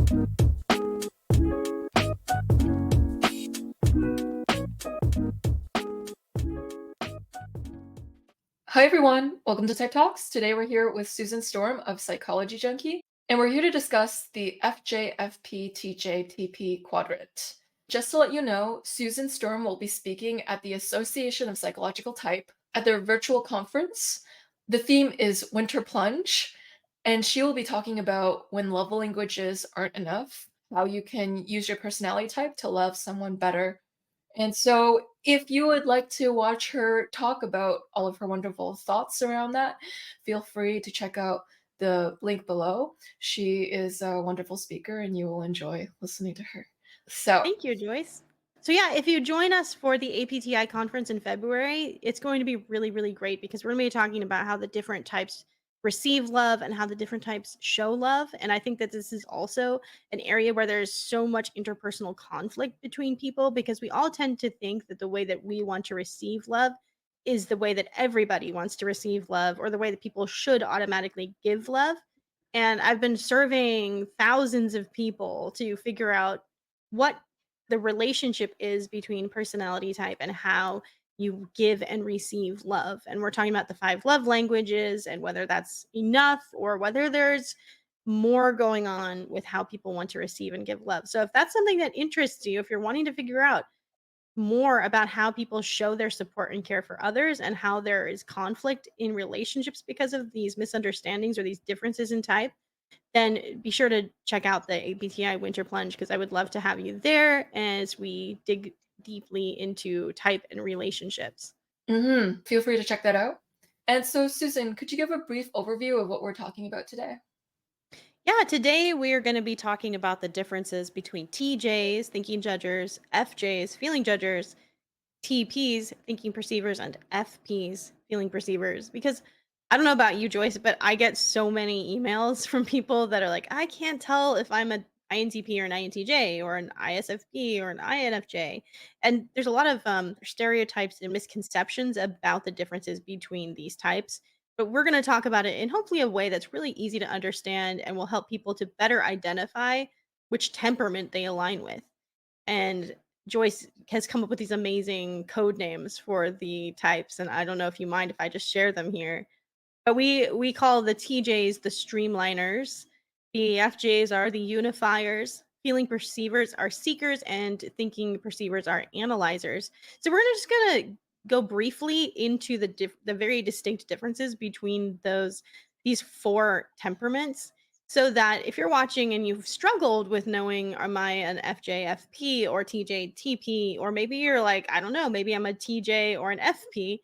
Hi everyone, welcome to Type Talks. Today we're here with Susan Storm of Psychology Junkie, and we're here to discuss the FJ-FP-TJ-TP quadrant. Just to let you know, Susan Storm will be speaking at the Association of Psychological Type at their virtual conference. The theme is Winter Plunge, and she will be talking about when love languages aren't enough, how you can use your personality type to love someone better. And so, if you would like to watch her talk about all of her wonderful thoughts around that, feel free to check out the link below. She is a wonderful speaker and you will enjoy listening to her. So, Thank you, Joyce. So yeah, if you join us for the APTI conference in February, it's going to be really, really great because we're going to be talking about how the different types receive love and how the different types show love. And I think that this is also an area where there's so much interpersonal conflict between people because we all tend to think that the way that we want to receive love is the way that everybody wants to receive love or the way that people should automatically give love. And I've been surveying thousands of people to figure out what the relationship is between personality type and how you give and receive love. And we're talking about the 5 love languages and whether that's enough or whether there's more going on with how people want to receive and give love. So if that's something that interests you, if you're wanting to figure out more about how people show their support and care for others and how there is conflict in relationships because of these misunderstandings or these differences in type, then be sure to check out the APTI Winter Plunge because I would love to have you there as we dig deeply into type and relationships. feel free to check that out. And so, Susan, could you give a brief overview of what we're talking about today? Yeah, today we're going to be talking about the differences between TJs, thinking judgers, FJs, feeling judgers, TPs, thinking perceivers, and FPs, feeling perceivers. Because I don't know about you, Joyce, but I get so many emails from people that are like, I can't tell if I'm a INTP or an INTJ or an ISFP or an INFJ. And there's a lot of stereotypes and misconceptions about the differences between these types. But we're going to talk about it in hopefully a way that's really easy to understand and will help people to better identify which temperament they align with. And Joyce has come up with these amazing code names for the types, and I don't know if you mind if I just share them here. But we call the TJs the streamliners, the FJs are the unifiers, feeling perceivers are seekers, and thinking perceivers are analyzers. So we're just gonna go briefly into the very distinct differences between these 4 temperaments so that if you're watching and you've struggled with knowing am I an FJFP or TJTP, or maybe you're like, I don't know, maybe I'm a TJ or an FP,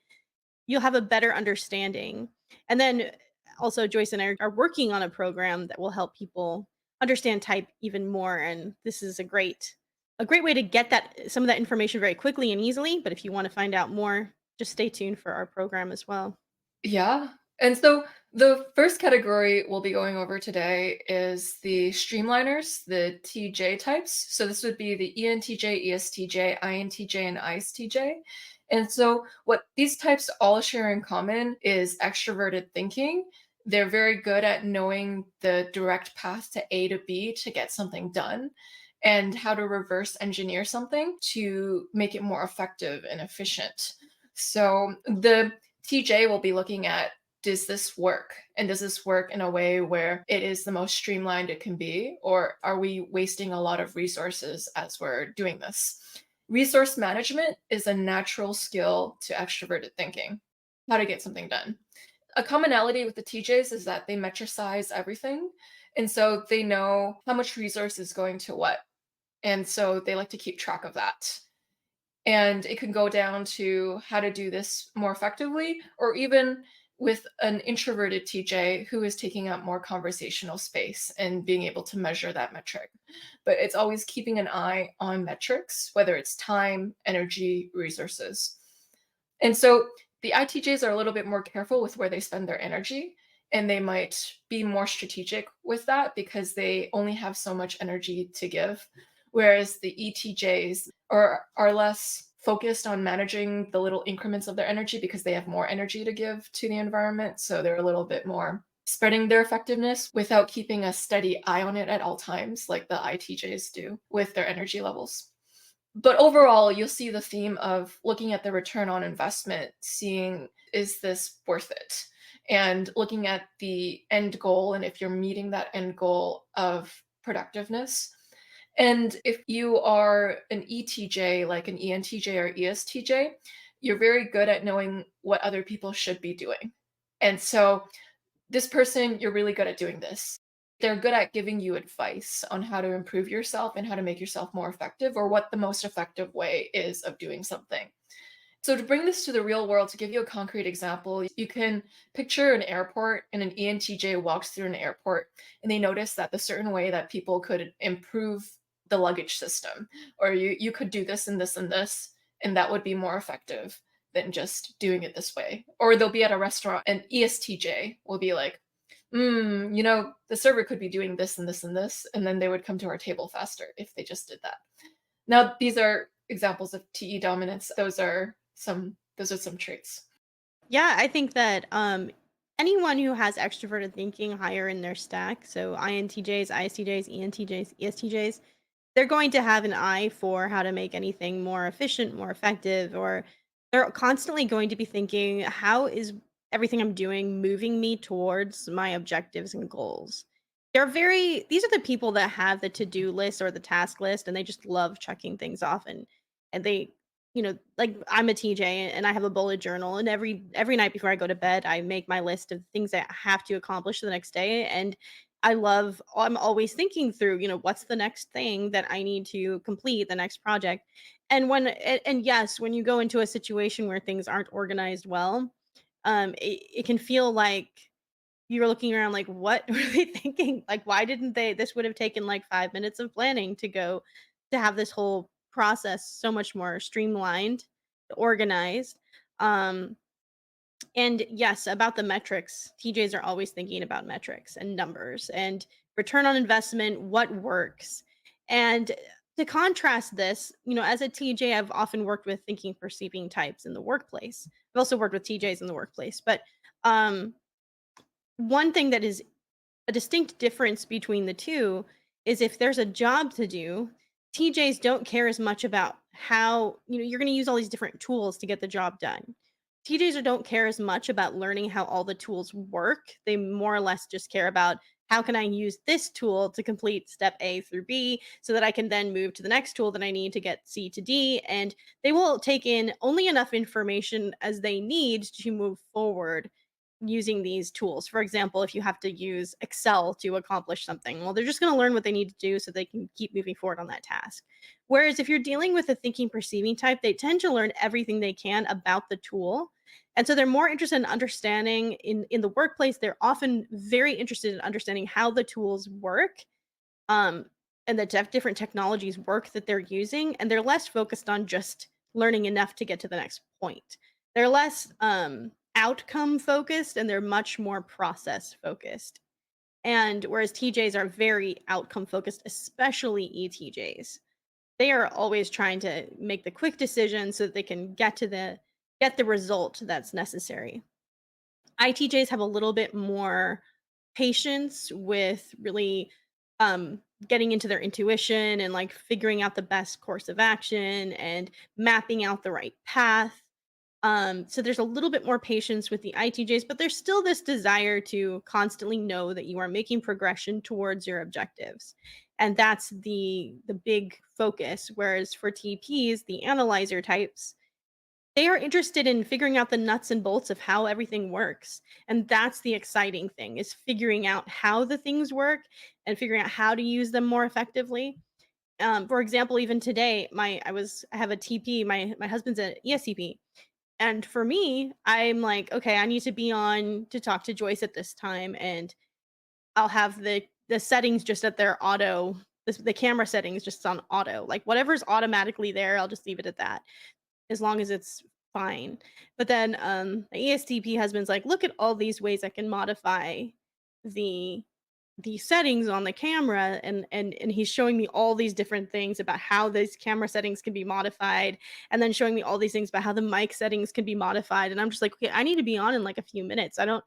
you'll have a better understanding. And then also Joyce and I are working on a program that will help people understand type even more. And this is a great way to get that some of that information very quickly and easily. But if you want to find out more, just stay tuned for our program as well. Yeah. And so the first category we'll be going over today is the streamliners, the TJ types. So this would be the ENTJ, ESTJ, INTJ, and ISTJ. And so what these types all share in common is extroverted thinking. They're very good at knowing the direct path to A to B to get something done and how to reverse engineer something to make it more effective and efficient. So the TJ will be looking at, does this work? And does this work in a way where it is the most streamlined it can be? Or are we wasting a lot of resources as we're doing this? Resource management is a natural skill to extroverted thinking, how to get something done. A commonality with the TJs is that they metricize everything. And so they know how much resource is going to what. And so they like to keep track of that. And it can go down to how to do this more effectively, or even with an introverted TJ who is taking up more conversational space and being able to measure that metric. But it's always keeping an eye on metrics, whether it's time, energy, resources. And so the ITJs are a little bit more careful with where they spend their energy, and they might be more strategic with that because they only have so much energy to give. Whereas the ETJs are less focused on managing the little increments of their energy because they have more energy to give to the environment. So they're a little bit more spreading their effectiveness without keeping a steady eye on it at all times, like the ITJs do with their energy levels. But overall, you'll see the theme of looking at the return on investment, seeing is this worth it? And looking at the end goal and if you're meeting that end goal of productiveness. And if you are an ETJ, like an ENTJ or ESTJ, you're very good at knowing what other people should be doing. And so this person, you're really good at doing this. They're good at giving you advice on how to improve yourself and how to make yourself more effective or what the most effective way is of doing something. So, to bring this to the real world, to give you a concrete example, you can picture an airport and an ENTJ walks through an airport and they notice that the certain way that people could improve the luggage system, or you could do this and this and this, and that would be more effective than just doing it this way. Or they'll be at a restaurant and ESTJ will be like, the server could be doing this and this and this, and then they would come to our table faster if they just did that. Now, these are examples of TE dominance. Those are some traits. Yeah, I think that anyone who has extroverted thinking higher in their stack, so INTJs, ISTJs, ENTJs, ESTJs, they're going to have an eye for how to make anything more efficient, more effective, or they're constantly going to be thinking, how is everything I'm doing moving me towards my objectives and goals? These are the people that have the to-do list or the task list and they just love checking things off and they like I'm a TJ and I have a bullet journal and every night before I go to bed I make my list of things that I have to accomplish the next day and I'm always thinking through, what's the next thing that I need to complete, the next project. And yes, when you go into a situation where things aren't organized well, it can feel like you're looking around like, "What were they thinking? Like, why didn't they this would have taken, like, 5 minutes of planning to have this whole process so much more streamlined, organized." Um, and yes, about the metrics, TJs are always thinking about metrics and numbers and return on investment, what works. And to contrast this, as a TJ, I've often worked with thinking perceiving types in the workplace. I've also worked with TJs in the workplace, but, um one thing that is a distinct difference between the 2 is if there's a job to do, TJs don't care as much about how you're gonna use all these different tools to get the job done. TJs don't care as much about learning how all the tools work. They more or less just care about how can I use this tool to complete step A through B so that I can then move to the next tool that I need to get C to D. And they will take in only enough information as they need to move forward using these tools. For example, if you have to use Excel to accomplish something, well, they're just going to learn what they need to do so they can keep moving forward on that task. Whereas if you're dealing with a thinking perceiving type, they tend to learn everything they can about the tool. And so they're more interested in understanding in the workplace, they're often very interested in understanding how the tools work. Um, and the different technologies work that they're using, and they're less focused on just learning enough to get to the next point. They're less outcome focused and they're much more process focused. And whereas TJs are very outcome focused, especially ETJs, they are always trying to make the quick decision so that they can get the result that's necessary. ITJs have a little bit more patience with really getting into their intuition and like figuring out the best course of action and mapping out the right path. So there's a little bit more patience with the ITJs, but there's still this desire to constantly know that you are making progression towards your objectives. And that's the big focus. Whereas for TPs, the analyzer types, they are interested in figuring out the nuts and bolts of how everything works. And that's the exciting thing is figuring out how the things work and figuring out how to use them more effectively. For example, even today, I have a TP, my husband's an ESTP. And for me, I'm like, okay, I need to be on to talk to Joyce at this time and I'll have the settings just at their auto the camera settings just on auto. Like whatever's automatically there, I'll just leave it at that as long as it's fine. But then the ESTP husband's like, look at all these ways I can modify the the settings on the camera and he's showing me all these different things about how these camera settings can be modified and then showing me all these things about how the mic settings can be modified and I'm just like okay I need to be on in like a few minutes I don't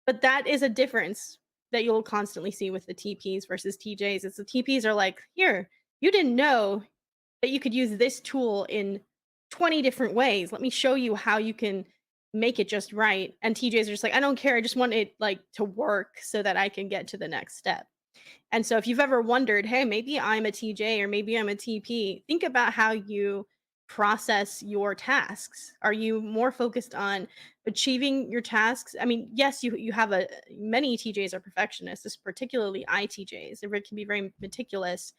But that is a difference that you'll constantly see with the TPs versus TJs. It's the TPs are like, "Here, you didn't know that you could use this tool in 20 different ways. Let me show you how you can make it just right." And TJs are just like, "I don't care. I just want it like to work so that I can get to the next step." And so if you've ever wondered, "Hey, maybe I'm a TJ or maybe I'm a TP," think about how you process your tasks. Are you more focused on achieving your tasks? I mean, yes, you have a many TJs are perfectionists, this particularly ITJs. They can be very meticulous,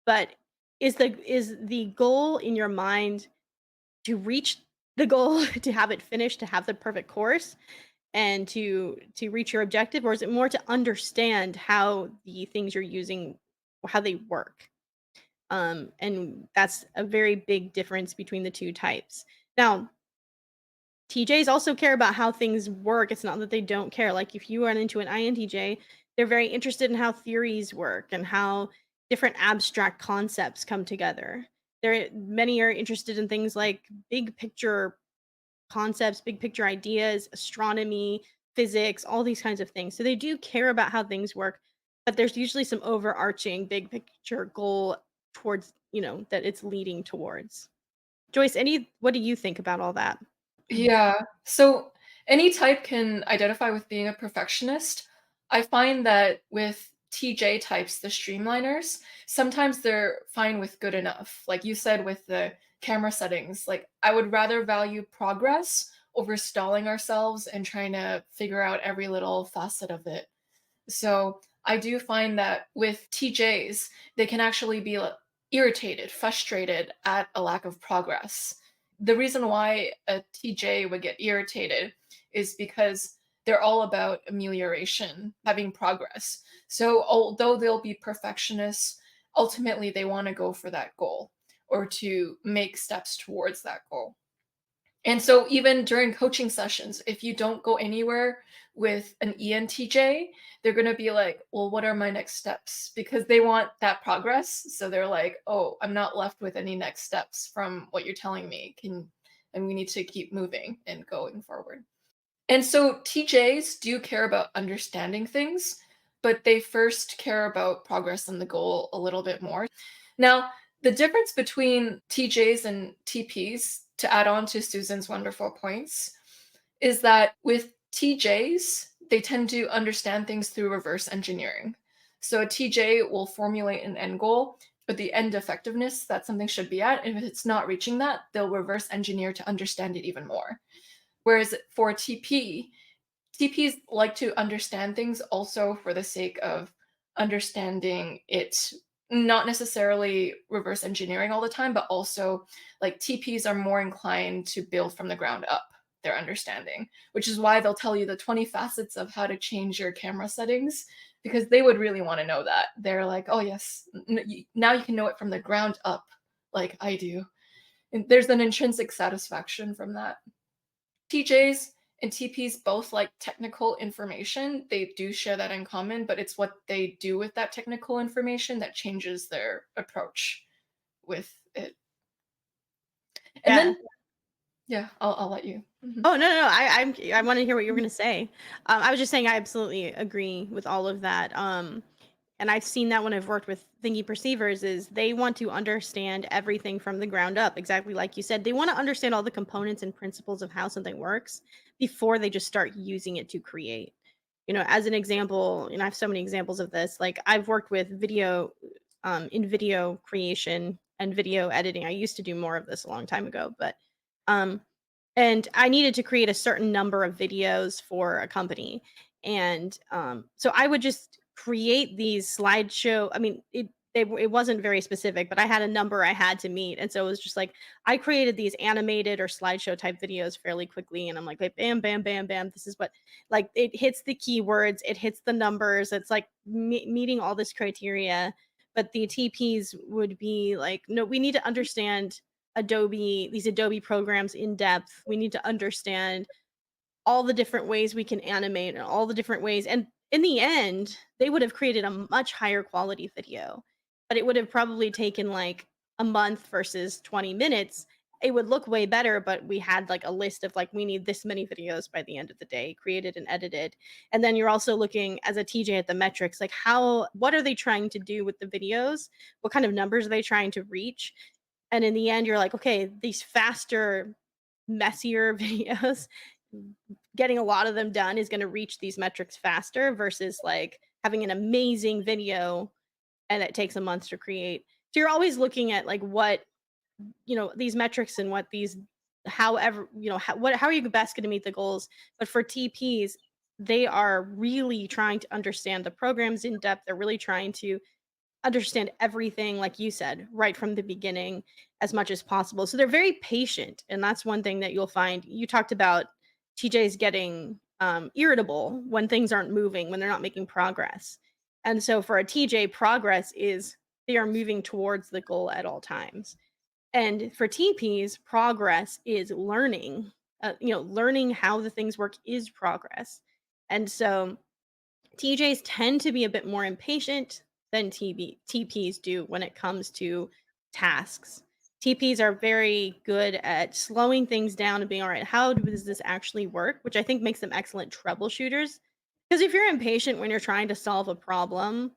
but is the goal in your mind to reach the goal, to have it finished, to have the perfect course, and to reach your objective, or is it more to understand how the things you're using, how they work? And that's a very big difference between the two types. Now, TJs also care about how things work. It's not that they don't care. Like if you run into an INTJ, they're very interested in how theories work and how different abstract concepts come together. There many are interested in things like big picture concepts, big picture ideas, astronomy, physics, all these kinds of things. So they do care about how things work, but there's usually some overarching big picture goal towards, that it's leading towards. Joyce, any what do you think about all that? Yeah. So any type can identify with being a perfectionist. I find that with TJ types, the streamliners, sometimes they're fine with good enough. Like you said with the camera settings, like I would rather value progress over stalling ourselves and trying to figure out every little facet of it. So I do find that with TJs, they can actually be irritated, frustrated at a lack of progress. The reason why a TJ would get irritated is because they're all about amelioration, having progress. So although they'll be perfectionists, ultimately they want to go for that goal or to make steps towards that goal. And so even during coaching sessions, if you don't go anywhere with an ENTJ, they're going to be like, "Well, what are my next steps?" Because they want that progress. So they're like, "Oh, I'm not left with any next steps from what you're telling me. Can and we need to keep moving and going forward." And so TJs do care about understanding things, but they first care about progress and the goal a little bit more. Now, the difference between TJs and TPs, to add on to Susan's wonderful points, is that with TJs, they tend to understand things through reverse engineering. So a TJ will formulate an end goal, but the end effectiveness that something should be at, and if it's not reaching that, they'll reverse engineer to understand it even more. Whereas for TP, TPs like to understand things also for the sake of understanding it, not necessarily reverse engineering all the time, but also like TPs are more inclined to build from the ground up their understanding, which is why they'll tell you the 20 facets of how to change your camera settings because they would really want to know that. They're like, "Oh yes, now you can know it from the ground up like I do." And there's an intrinsic satisfaction from that. TJs and TPs both like technical information. They do share that in common, but it's what they do with that technical information that changes their approach with it. And Yeah. then, yeah, I'll let you. Mhm. Oh, no, no, no, I wanna hear what you were gonna say. I was just saying I absolutely agree with all of that, and I've seen that when I've worked with thinking perceivers is they want to understand everything from the ground up, exactly like you said. They wanna understand all the components and principles of how something works before they just start using it to create. As an example, I have so many examples of this, like, I've worked with video, in video creation and video editing. I used to do more of this a long time ago, but, um and I needed to create a certain number of videos for a company. And so I would just create these slideshow. I mean, it wasn't very specific, but I had a number I had to meet. And so it was just like I created these animated or slideshow type videos fairly quickly. And I'm like, bam, bam, bam, bam. This is what, like, it hits the keywords, it hits the numbers. It's like meeting all this criteria. But the TPs would be like, no, we need to understand these Adobe programs in depth. We need to understand all the different ways we can animate and all the different ways. And in the end, they would have created a much higher quality video, but it would have probably taken like a month versus 20 minutes. it would look way better, but we had like a list of like, we need this many videos by the end of the day, created and edited. And then you're also looking as a TJ at the metrics, like what are they trying to do with the videos? What kind of numbers are they trying to reach? And in the end, you're like, okay, these faster, messier videos, getting a lot of them done is going to reach these metrics faster versus like having an amazing video and it takes a month to create. So you're always looking at like what, these metrics and what these, however, how are you best going to meet the goals? But for TPs, they are really trying to understand the programs in depth. They're really trying to understand everything, like you said, right from the beginning as much as possible. So they're very patient. And that's one thing that you'll find. You talked about TJs getting irritable when things aren't moving, when they're not making progress. And so for a TJ, progress is they are moving towards the goal at all times. And for TPs, progress is learning. Learning how the things work is progress. And so TJs tend to be a bit more impatient than TPs do when it comes to tasks. TPs are very good at slowing things down and being all right, how does this actually work? Which I think makes them excellent troubleshooters. Because if you're impatient when you're trying to solve a problem,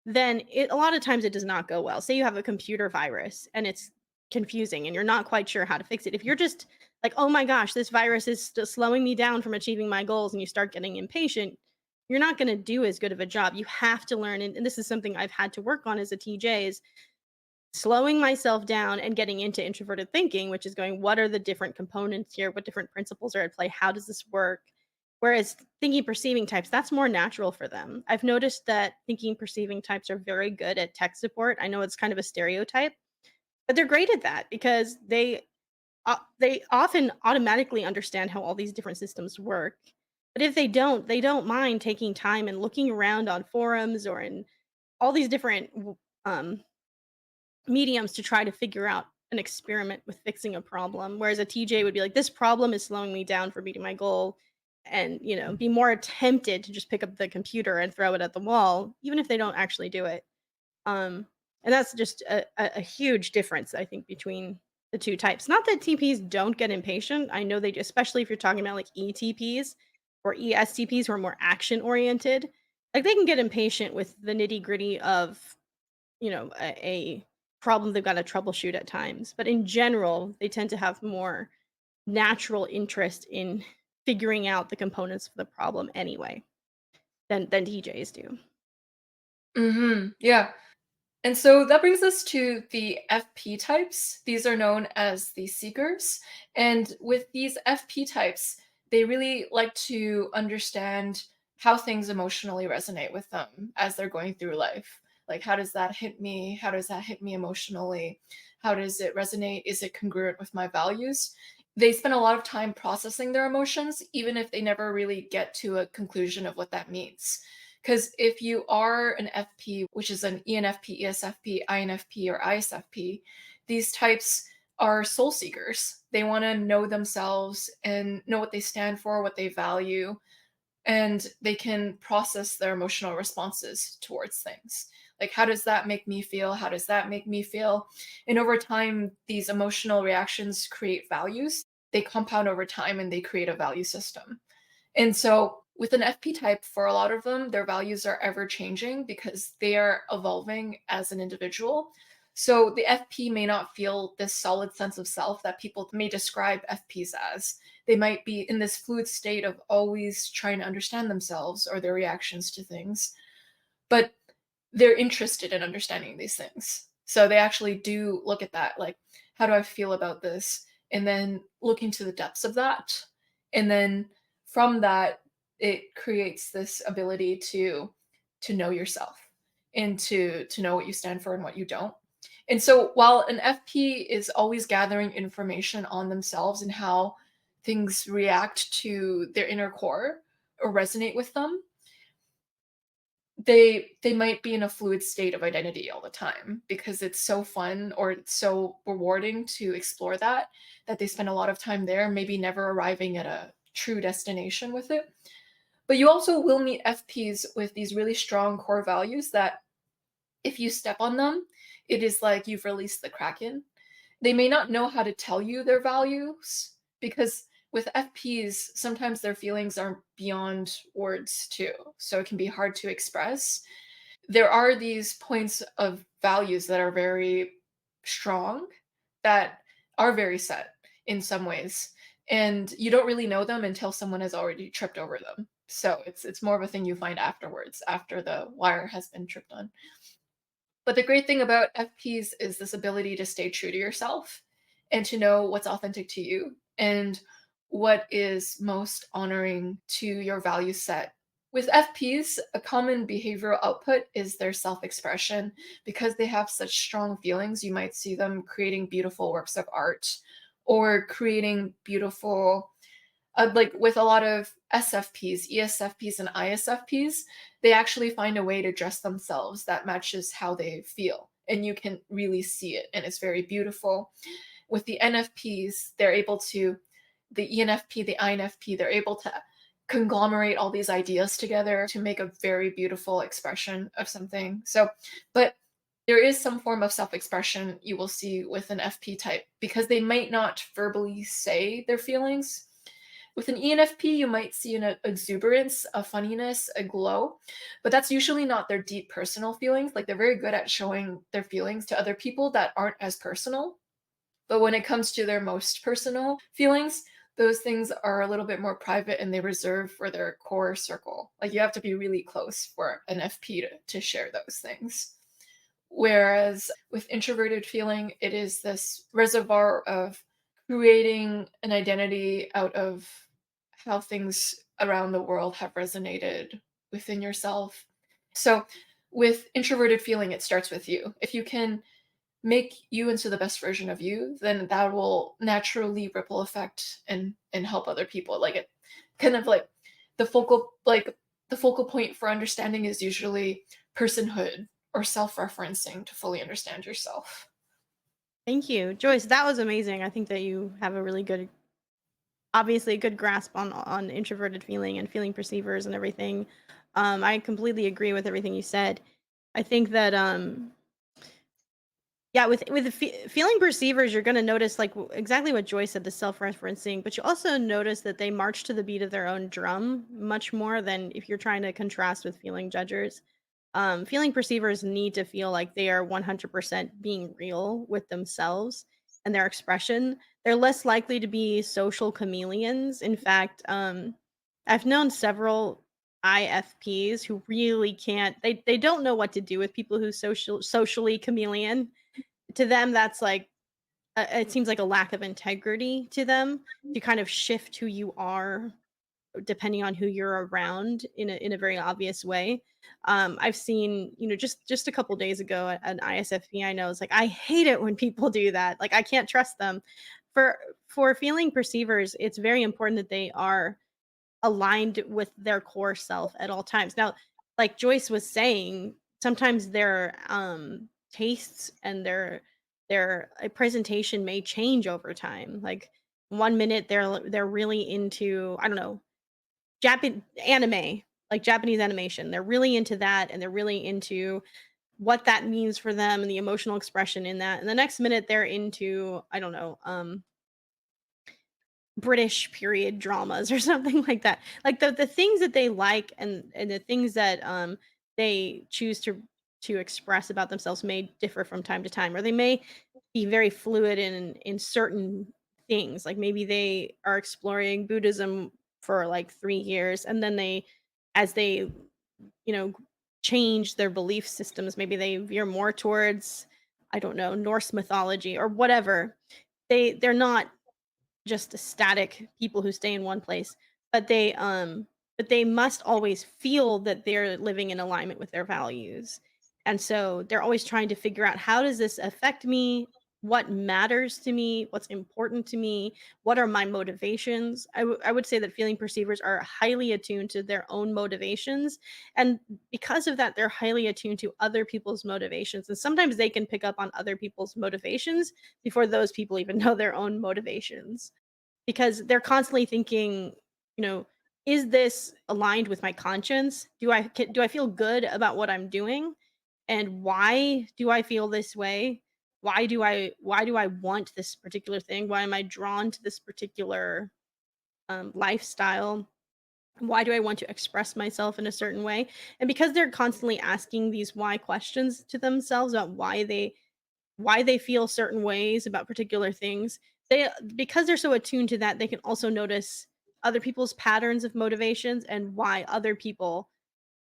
then a lot of times it does not go well. Say you have a computer virus and it's confusing and you're not quite sure how to fix it. If you're just like, oh my gosh, this virus is slowing me down from achieving my goals, and you start getting impatient, you're not going to do as good of a job. You have to learn, and this is something I've had to work on as a TJ, is slowing myself down and getting into introverted thinking, which is going, what are the different components here? What different principles are at play? How does this work? Whereas thinking perceiving types, that's more natural for them. I've noticed that thinking perceiving types are very good at tech support. I know it's kind of a stereotype, but they're great at that because they often automatically understand how all these different systems work. But if they don't mind taking time and looking around on forums or in all these different um, mediums to try to figure out an experiment with fixing a problem. Whereas a TJ would be like, this problem is slowing me down for meeting my goal. And, be more tempted to just pick up the computer and throw it at the wall, even if they don't actually do it. Um, and that's just a huge difference, I think, between the two types. Not that TPs don't get impatient. I know they do, especially if you're talking about like ETPs or ESTPs who are more action oriented. Like they can get impatient with the nitty gritty of, a problem they've got to troubleshoot at times. But in general, they tend to have more natural interest in figuring out the components of the problem anyway than TJs do. Yeah. And so that brings us to the FP types. These are known as the seekers. And with these FP types, they really like to understand how things emotionally resonate with them as they're going through life. Like, how does that hit me? How does that hit me emotionally? How does it resonate? Is it congruent with my values? They spend a lot of time processing their emotions, even if they never really get to a conclusion of what that means. Because if you are an FP, which is an ENFP, ESFP, INFP, or ISFP, these types are soul seekers. They want to know themselves and know what they stand for, what they value, and they can process their emotional responses towards things. Like, how does that make me feel? How does that make me feel? And over time, these emotional reactions create values. They compound over time and they create a value system. And so with an FP type, for a lot of them, their values are ever changing because they are evolving as an individual. So the FP may not feel this solid sense of self that people may describe FPs as. They might be in this fluid state of always trying to understand themselves or their reactions to things, but they're interested in understanding these things. So they actually do look at that, like, how do I feel about this? And then look into the depths of that. And then from that, it creates this ability to know yourself and to know what you stand for and what you don't. And so while an FP is always gathering information on themselves and how things react to their inner core or resonate with them, they might be in a fluid state of identity all the time because it's so fun or it's so rewarding to explore that they spend a lot of time there, maybe never arriving at a true destination with it. But you also will meet FPs with these really strong core values that if you step on them, it is like you've released the Kraken. they may not know how to tell you their values because with FPs, sometimes their feelings are beyond words too. So it can be hard to express. There are these points of values that are very strong, that are very set in some ways. And you don't really know them until someone has already tripped over them. So it's more of a thing you find afterwards, after the wire has been tripped on. But the great thing about FPs is this ability to stay true to yourself and to know what's authentic to you and what is most honoring to your value set. With FPs, a common behavioral output is their self expression. Because they have such strong feelings, you might see them creating beautiful works of art or creating beautiful like with a lot of SFPs, ESFPs, and ISFPs, they actually find a way to dress themselves that matches how they feel. And you can really see it, and it's very beautiful. With the NFPs, they're able to, the ENFP, the INFP, they're able to conglomerate all these ideas together to make a very beautiful expression of something. So, but there is some form of self expression you will see with an FP type because they might not verbally say their feelings. With an ENFP, you might see an exuberance, a funniness, a glow, but that's usually not their deep personal feelings. Like they're very good at showing their feelings to other people that aren't as personal. But when it comes to their most personal feelings, those things are a little bit more private and they reserve for their core circle. Like you have to be really close for an FP to share those things. Whereas with introverted feeling, it is this reservoir of creating an identity out of how things around the world have resonated within yourself. So with introverted feeling, it starts with you. If you can make you into the best version of you, then that will naturally ripple effect and help other people. Like it kind of like the focal point for understanding is usually personhood or self-referencing to fully understand yourself. Thank you, Joyce. That was amazing. I think that you have a really good, obviously, a good grasp on introverted feeling and feeling perceivers and everything. I completely agree with everything you said. I think that yeah, with the feeling perceivers, you're gonna notice, like, exactly what Joy said, the self-referencing, but you also notice that they march to the beat of their own drum much more than if you're trying to contrast with feeling judgers. Feeling perceivers need to feel like they are 100% being real with themselves and their expression. They're less likely to be social chameleons. In fact, I've known several IFPs who really can't, they don't know what to do with people who socially chameleon. To them, that's like it seems like a lack of integrity to them to kind of shift who you are depending on who you're around in a very obvious way. I've seen, just a couple days ago, an ISFP I know is like, I hate it when people do that. Like, I can't trust them. For for feeling perceivers, it's very important that they are aligned with their core self at all times. Now, like Joyce was saying, sometimes their tastes and their presentation may change over time. Like one minute they're really into, I don't know, Japan anime, like Japanese animation. They're really into that and they're really into what that means for them and the emotional expression in that. And the next minute they're into, I don't know, British period dramas or something like that. Like the things that they like and the things that they choose to express about themselves may differ from time to time, or they may be very fluid in certain things. Like maybe they are exploring Buddhism for like 3 years, and then as they change their belief systems, maybe they veer more towards, I don't know, Norse mythology or whatever. They're not just static people who stay in one place, but they must always feel that they're living in alignment with their values. And so they're always trying to figure out, how does this affect me? What matters to me? What's important to me? What are my motivations? I would say that feeling perceivers are highly attuned to their own motivations. And because of that, they're highly attuned to other people's motivations. And sometimes they can pick up on other people's motivations before those people even know their own motivations, because they're constantly thinking, you know, is this aligned with my conscience? Do I feel good about what I'm doing? And why do I feel this way? why do I want this particular thing? Why am I drawn to this particular lifestyle? Why do I want to express myself in a certain way? And because they're constantly asking these why questions to themselves about why they feel certain ways about particular things, they because they're so attuned to that, they can also notice other people's patterns of motivations and why other people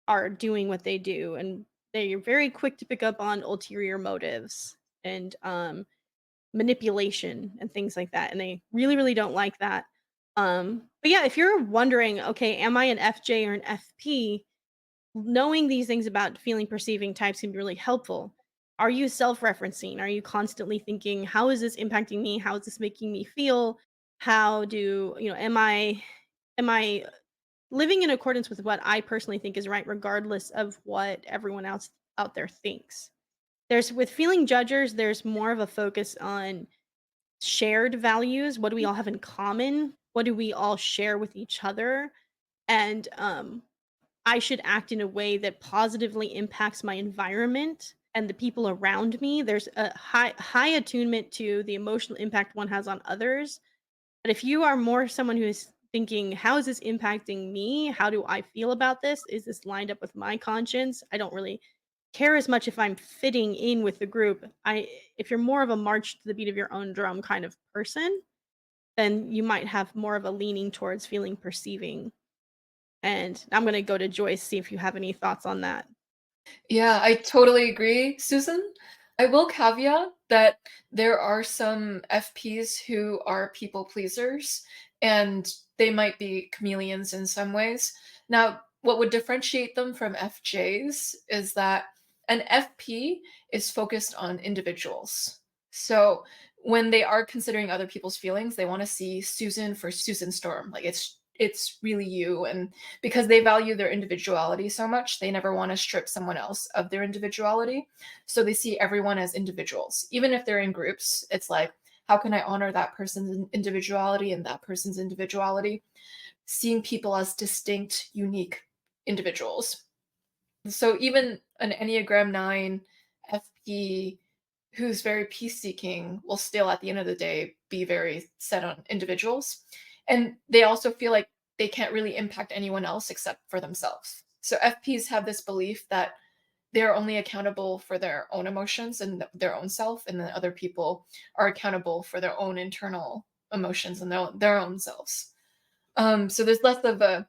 are doing what they do, and they're very quick to pick up on ulterior motives and manipulation and things like that, and they really, really don't like that. But yeah, if you're wondering, okay, am I an FJ or an FP? Knowing these things about feeling perceiving types can be really helpful. Are you self-referencing? Are you constantly thinking, how is this impacting me? How is this making me feel? How do, am I living in accordance with what I personally think is right, regardless of what everyone else out there thinks? There's with feeling judgers, there's more of a focus on shared values. What do we all have in common? What do we all share with each other? And I should act in a way that positively impacts my environment and the people around me. There's a high attunement to the emotional impact one has on others. But if you are more someone who is thinking, how is this impacting me? How do I feel about this? Is this lined up with my conscience? I don't really care as much if I'm fitting in with the group. If you're more of a march to the beat of your own drum kind of person, then you might have more of a leaning towards feeling perceiving. And I'm gonna go to Joyce, see if you have any thoughts on that. Yeah, I totally agree, Susan. I will caveat that there are some FPs who are people pleasers, and they might be chameleons in some ways. Now, what would differentiate them from FJs is that an FP is focused on individuals. So when they are considering other people's feelings, they want to see Susan for Susan Storm. Like it's really you, and because they value their individuality so much, they never want to strip someone else of their individuality. So they see everyone as individuals. Even if they're in groups, it's like, how can I honor that person's individuality and that person's individuality? Seeing people as distinct, unique individuals. So even an Enneagram 9 FP who's very peace seeking will still at the end of the day be very set on individuals. And they also feel like they can't really impact anyone else except for themselves. So FPs have this belief that they're only accountable for their own emotions and their own self, and then other people are accountable for their own internal emotions and their own selves. So there's less of a,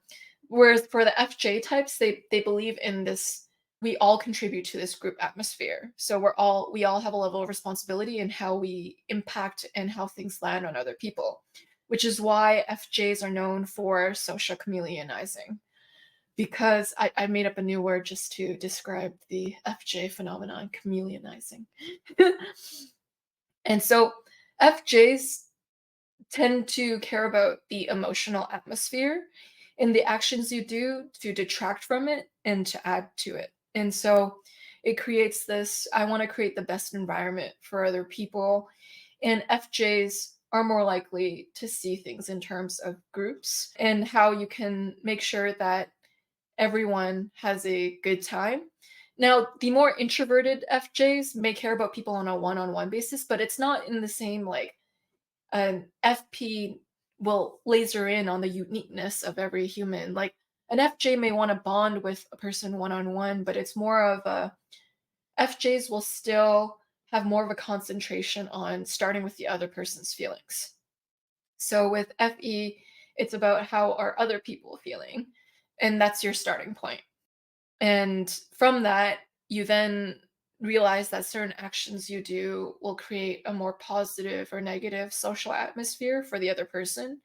whereas for the FJ types, they believe in this, we all contribute to this group atmosphere. So we all have a level of responsibility in how we impact and how things land on other people, which is why FJs are known for social chameleonizing. Because I made up a new word just to describe the FJ phenomenon, chameleonizing. And so FJs tend to care about the emotional atmosphere and the actions you do to detract from it and to add to it. And so it creates this, I want to create the best environment for other people. And FJs are more likely to see things in terms of groups and how you can make sure that everyone has a good time. Now, the more introverted FJs may care about people on a one-on-one basis, but it's not in the same like an FP will laser in on the uniqueness of every human. Like an FJ may want to bond with a person one on one, but it's more of a FJs will still have more of a concentration on starting with the other person's feelings. So with FE, it's about how are other people feeling, and that's your starting point. And from that, you then realize that certain actions you do will create a more positive or negative social atmosphere for the other person.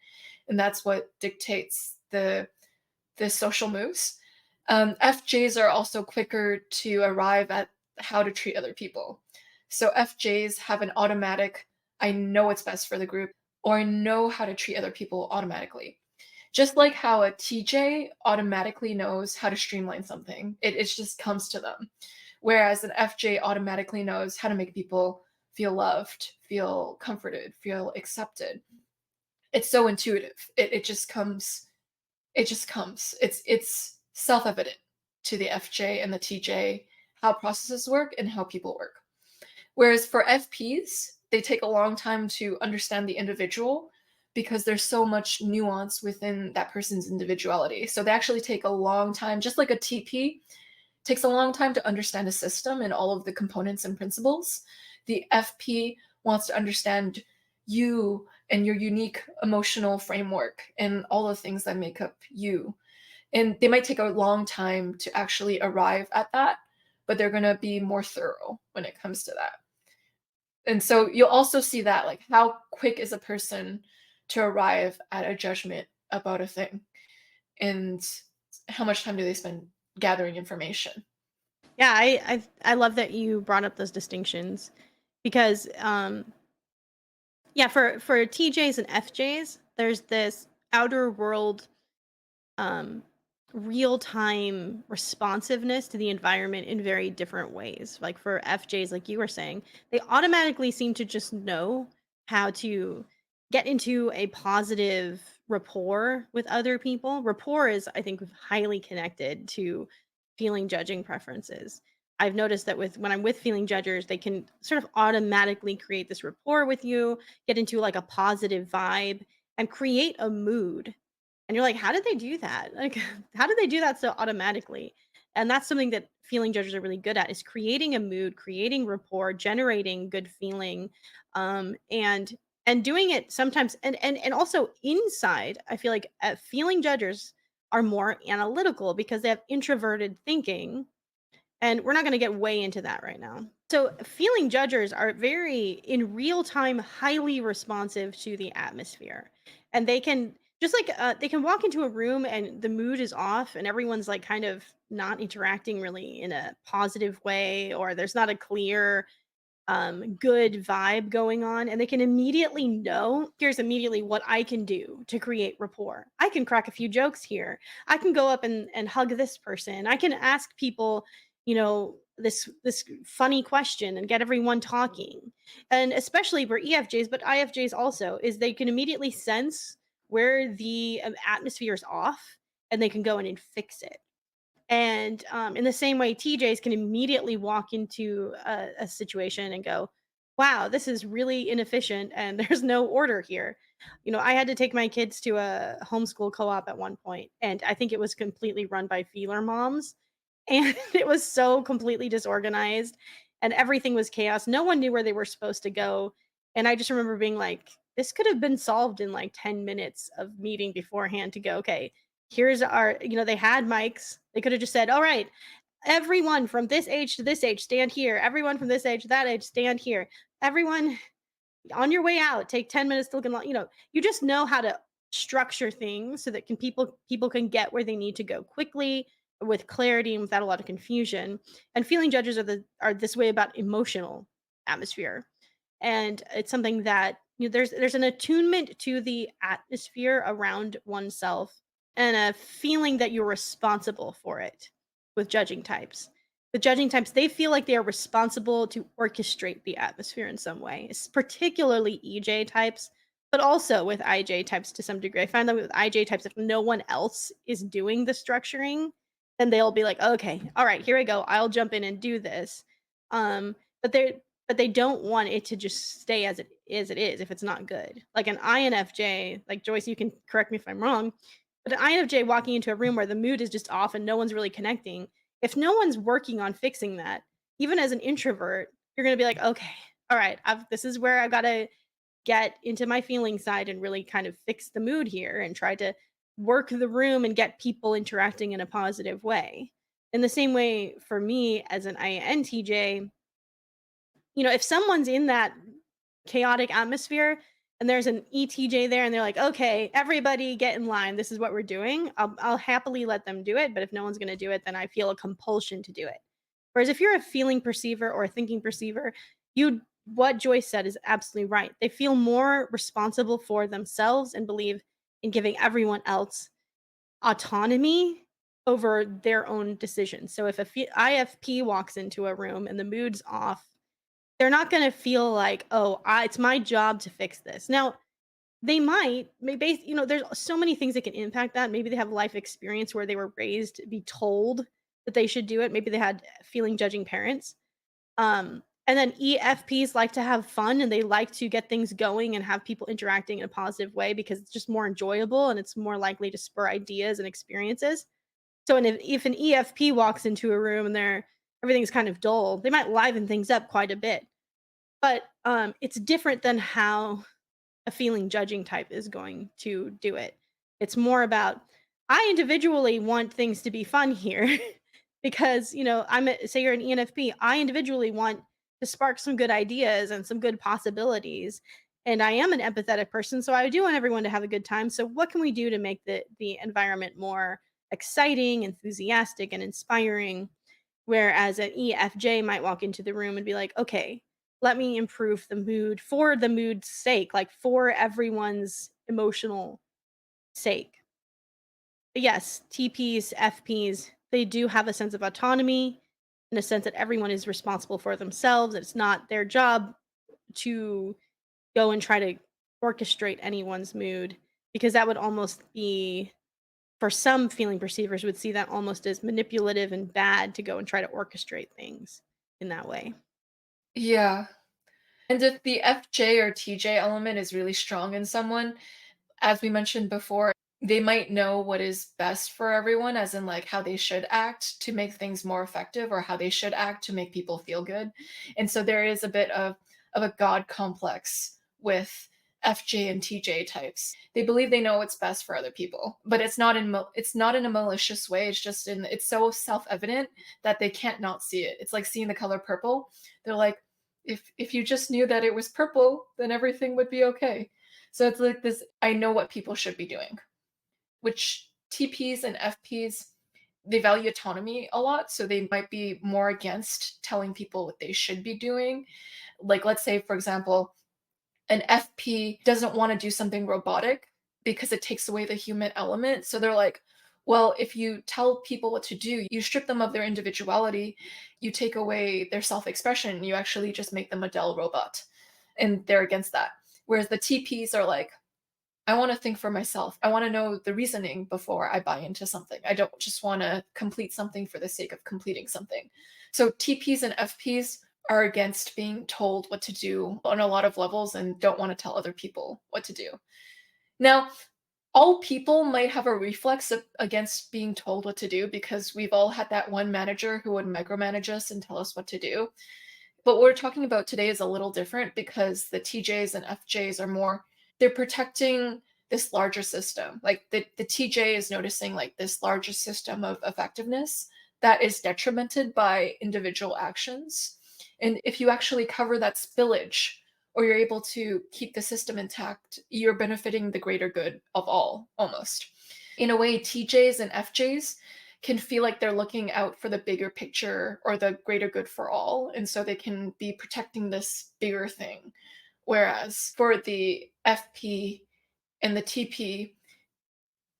And that's what dictates the social moves. FJs are also quicker to arrive at how to treat other people. So FJs have an automatic, I know what's best for the group, or I know how to treat other people automatically. Just like how a TJ automatically knows how to streamline something, it just comes to them. Whereas an FJ automatically knows how to make people feel loved, feel comforted, feel accepted. It's so intuitive. It just comes. It just comes. It's self-evident to the FJ and the TJ how processes work and how people work. Whereas for FPs, they take a long time to understand the individual because there's so much nuance within that person's individuality. So they actually take a long time, just like a TP takes a long time to understand a system and all of the components and principles. The FP wants to understand you and your unique emotional framework and all the things that make up you. And they might take a long time to actually arrive at that, but they're going to be more thorough when it comes to that. And so you'll also see that, like, how quick is a person to arrive at a judgment about a thing, and how much time do they spend gathering information. Yeah, I love that you brought up those distinctions because yeah, for TJs and FJs, there's this outer world um, real time responsiveness to the environment in very different ways. Like for FJs, like you were saying, they automatically seem to just know how to get into a positive rapport with other people. Rapport is, I think, highly connected to feeling judging preferences. I've noticed that with when I'm with feeling judgers, they can sort of automatically create this rapport with you, get into like a positive vibe, and create a mood and you're like, "How did they do that? Like, how did they do that so automatically?" And that's something that feeling judges are really good at is creating a mood, creating rapport, generating good feeling, and doing it sometimes and also inside, I feel like feeling judges are more analytical because they have introverted thinking and we're not going to get way into that right now. So, feeling judgers are very, in real time, highly responsive to the atmosphere. And they can, just like, they can walk into a room and the mood is off and everyone's like kind of not interacting really in a positive way, or there's not a clear good vibe going on, and they can immediately know, here's immediately what I can do to create rapport. I can crack a few jokes here. I can go up and hug this person. I can ask people, this funny question and get everyone talking. And especially for EFJs, but IFJs also, is they can immediately sense where the atmosphere is off and they can go in and fix it. And, in the same way, TJs can immediately walk into a situation and go, "Wow, this is really inefficient and there's no order here." I had to take my kids to a homeschool co-op at one point, and I think it was completely run by feeler moms, and it was so completely disorganized, and everything was chaos. No one knew where they were supposed to go, and I just remember being like, "This could have been solved in, like, 10 minutes of meeting beforehand to go, okay, here's our," they had mics. They could have just said, "All right, everyone from this age to this age, stand here. Everyone from this age to that age, stand here. Everyone on your way out, take 10 minutes to look along." You just know how to structure things so that people can get where they need to go quickly with clarity and without a lot of confusion. And feeling judges are this way about emotional atmosphere. And it's something that there's an attunement to the atmosphere around oneself and a feeling that you're responsible for it with judging types. The judging types, they feel like they are responsible to orchestrate the atmosphere in some way. It's particularly EJ types, but also with IJ types to some degree. I find that with IJ types, if no one else is doing the structuring, then they'll be like, "Okay, all right, here I go. I'll jump in and do this." But they don't want it to just stay as it is if it's not good. Like an INFJ, like Joyce, you can correct me if I'm wrong, but an INFJ walking into a room where the mood is just off and no one's really connecting, if no one's working on fixing that, even as an introvert, you're gonna be like, okay, all right, this is where I gotta get into my feeling side and really kind of fix the mood here and try to work the room and get people interacting in a positive way. In the same way, for me as an INTJ, if someone's in that chaotic atmosphere and there's an ETJ there and they're like, "Okay, everybody get in line. This is what we're doing." I'll happily let them do it, but if no one's going to do it, then I feel a compulsion to do it. Whereas if you're a feeling perceiver or a thinking perceiver, you what Joyce said is absolutely right. They feel more responsible for themselves and believe in giving everyone else autonomy over their own decisions. So if IFP walks into a room and the mood's off, they're not gonna feel like, "Oh, it's my job to fix this." Now, they might, maybe, there's so many things that can impact that. Maybe they have life experience where they were raised to be told that they should do it. Maybe they had feeling judging parents. And then EFPs like to have fun and they like to get things going and have people interacting in a positive way because it's just more enjoyable and it's more likely to spur ideas and experiences. So, and if an EFP walks into a room and everything's kind of dull, they might liven things up quite a bit. But it's different than how a feeling judging type is going to do it. It's more about I individually want things to be fun here because, say you're an ENFP, I individually want to spark some good ideas and some good possibilities. And I am an empathetic person, so I do want everyone to have a good time. So what can we do to make the environment more exciting, enthusiastic, and inspiring? Whereas an EFJ might walk into the room and be like, okay, let me improve the mood for the mood's sake, like for everyone's emotional sake. But yes, TPs, FPs, they do have a sense of autonomy in a sense that everyone is responsible for themselves. It's not their job to go and try to orchestrate anyone's mood because that would almost be for some feeling perceivers would see that almost as manipulative and bad to go and try to orchestrate things in that way. Yeah. And if the FJ or TJ element is really strong in someone, as we mentioned before, they might know what is best for everyone, as in like how they should act to make things more effective or how they should act to make people feel good. And so there is a bit of a God complex with FJ and TJ types. They believe they know what's best for other people, but it's not in a malicious way. It's so self-evident that they can't not see it. It's like seeing the color purple. They're like, if you just knew that it was purple, then everything would be okay. So it's like this I know what people should be doing, which TPs and FPs, they value autonomy a lot. So they might be more against telling people what they should be doing. Like, let's say, for example, an FP doesn't want to do something robotic because it takes away the human element. So they're like, well, if you tell people what to do, you strip them of their individuality, you take away their self expression, you actually just make them a dull robot. And they're against that. Whereas the TPs are like, I want to think for myself. I want to know the reasoning before I buy into something. I don't just want to complete something for the sake of completing something. So TPs and FPs are against being told what to do on a lot of levels and don't want to tell other people what to do. Now, all people might have a reflex against being told what to do because we've all had that one manager who would micromanage us and tell us what to do. But what we're talking about today is a little different because the TJs and FJs are more they're protecting this larger system. Like the TJ is noticing like this larger system of effectiveness that is detrimented by individual actions. And if you actually cover that spillage or you're able to keep the system intact, you're benefiting the greater good of all almost. In a way, TJs and FJs can feel like they're looking out for the bigger picture or the greater good for all. And so they can be protecting this bigger thing. Whereas for the FP and the TP,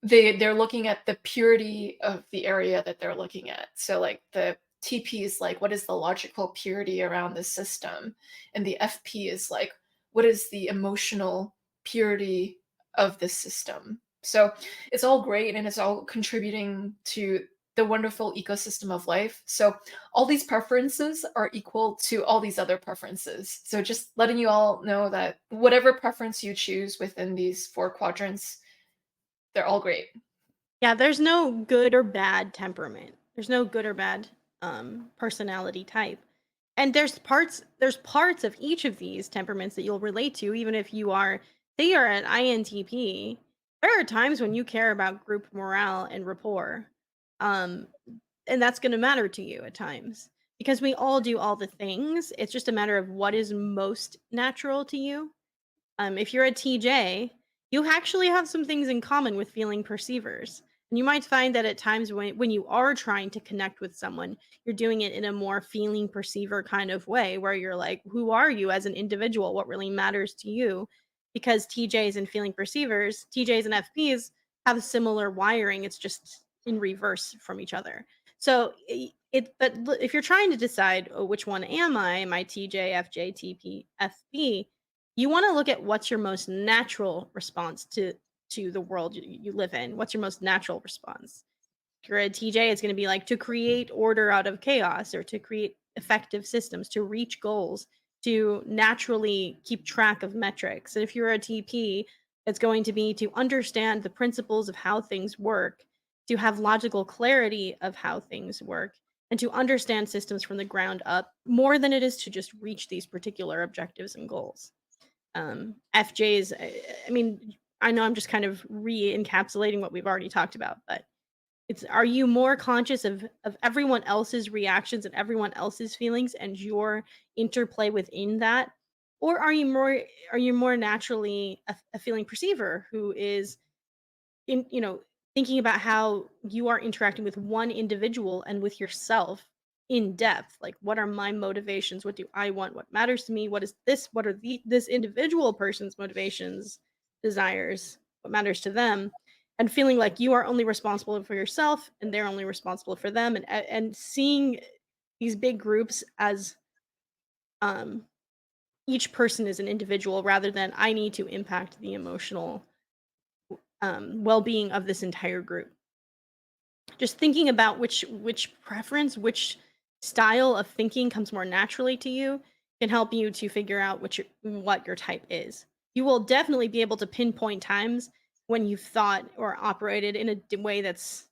they're looking at the purity of the area that they're looking at. So like the TP is like, what is the logical purity around the system? And the FP is like, what is the emotional purity of the system? So it's all great and it's all contributing to the wonderful ecosystem of life. So all these preferences are equal to all these other preferences. So just letting you all know that whatever preference you choose within these four quadrants, they're all great. Yeah, there's no good or bad temperament. There's no good or bad personality type. And there's parts of each of these temperaments that you'll relate to even if you are say you're an INTP. There are times when you care about group morale and rapport. Um and that's going to matter to you at times because we all do all the things. It's just a matter of what is most natural to you. If you're a TJ, you actually have some things in common with feeling perceivers. And you might find that at times when you are trying to connect with someone, you're doing it in a more feeling perceiver kind of way where you're like, who are you as an individual? What really matters to you? Because TJs and feeling perceivers, TJs and FPs have similar wiring. It's just in reverse from each other. So if you're trying to decide, oh, which one am I? Am I TJ, FJ, TP, FP? You wanna look at what's your most natural response to the world you live in. What's your most natural response? If you're a TJ, it's gonna be like to create order out of chaos or to create effective systems, to reach goals, to naturally keep track of metrics. And if you're a TP, it's going to be to understand the principles of how things work, to have logical clarity of how things work, and to understand systems from the ground up more than it is to just reach these particular objectives and goals. FJs, I mean, I know I'm just kind of re-encapsulating what we've already talked about, but it's, are you more conscious of everyone else's reactions and everyone else's feelings and your interplay within that? Or are you more naturally a feeling perceiver who is in, thinking about how you are interacting with one individual and with yourself in depth? Like, what are my motivations? What do I want? What matters to me? What are this individual person's motivations, desires, what matters to them? And feeling like you are only responsible for yourself and they're only responsible for them, and seeing these big groups as, um each person is an individual rather than I need to impact the emotional, well-being of this entire group. Just thinking about which preference, which style of thinking comes more naturally to you can help you to figure out what your type is. You will definitely be able to pinpoint times when you've thought or operated in a way that's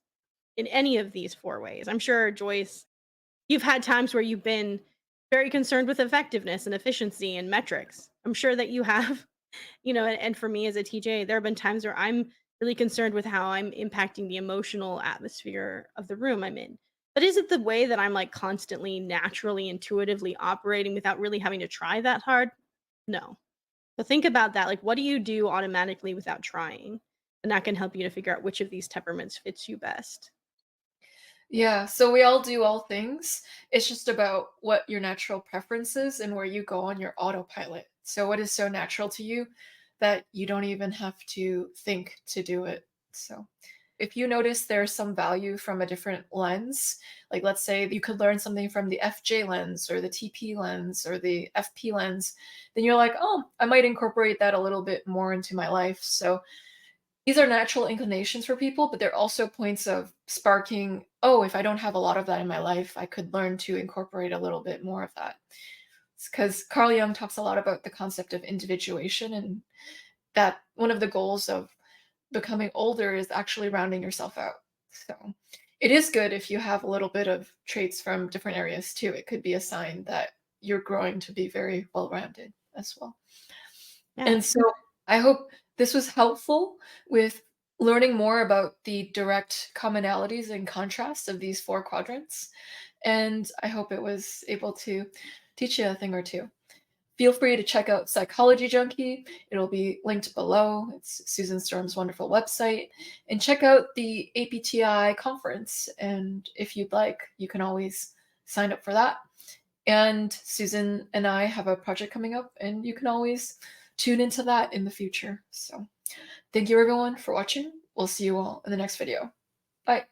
in any of these four ways. I'm sure, Joyce, you've had times where you've been very concerned with effectiveness and efficiency and metrics. I'm sure that you have. And for me as a TJ, there have been times where I'm really concerned with how I'm impacting the emotional atmosphere of the room I'm in. But is it the way that I'm like constantly, naturally, intuitively operating without really having to try that hard? No. So think about that. Like, what do you do automatically without trying? And that can help you to figure out which of these temperaments fits you best. Yeah, so we all do all things. It's just about what your natural preference is and where you go on your autopilot. So what is so natural to you that you don't even have to think to do it. So if you notice there's some value from a different lens, like let's say you could learn something from the FJ lens or the TP lens or the FP lens, then you're like, oh, I might incorporate that a little bit more into my life. So these are natural inclinations for people, but they're also points of sparking, oh, if I don't have a lot of that in my life, I could learn to incorporate a little bit more of that. Because Carl Jung talks a lot about the concept of individuation, and that one of the goals of becoming older is actually rounding yourself out. So it is good if you have a little bit of traits from different areas too. It could be a sign that you're growing to be very well rounded as well. Yeah. And so I hope this was helpful with learning more about the direct commonalities and contrasts of these four quadrants. And I hope it was able to teach you a thing or two. Feel free to check out Psychology Junkie. It'll be linked below. It's Susan Storm's wonderful website. And check out the APTI conference. And if you'd like, you can always sign up for that. And Susan and I have a project coming up, and you can always tune into that in the future. So thank you everyone for watching. We'll see you all in the next video. Bye.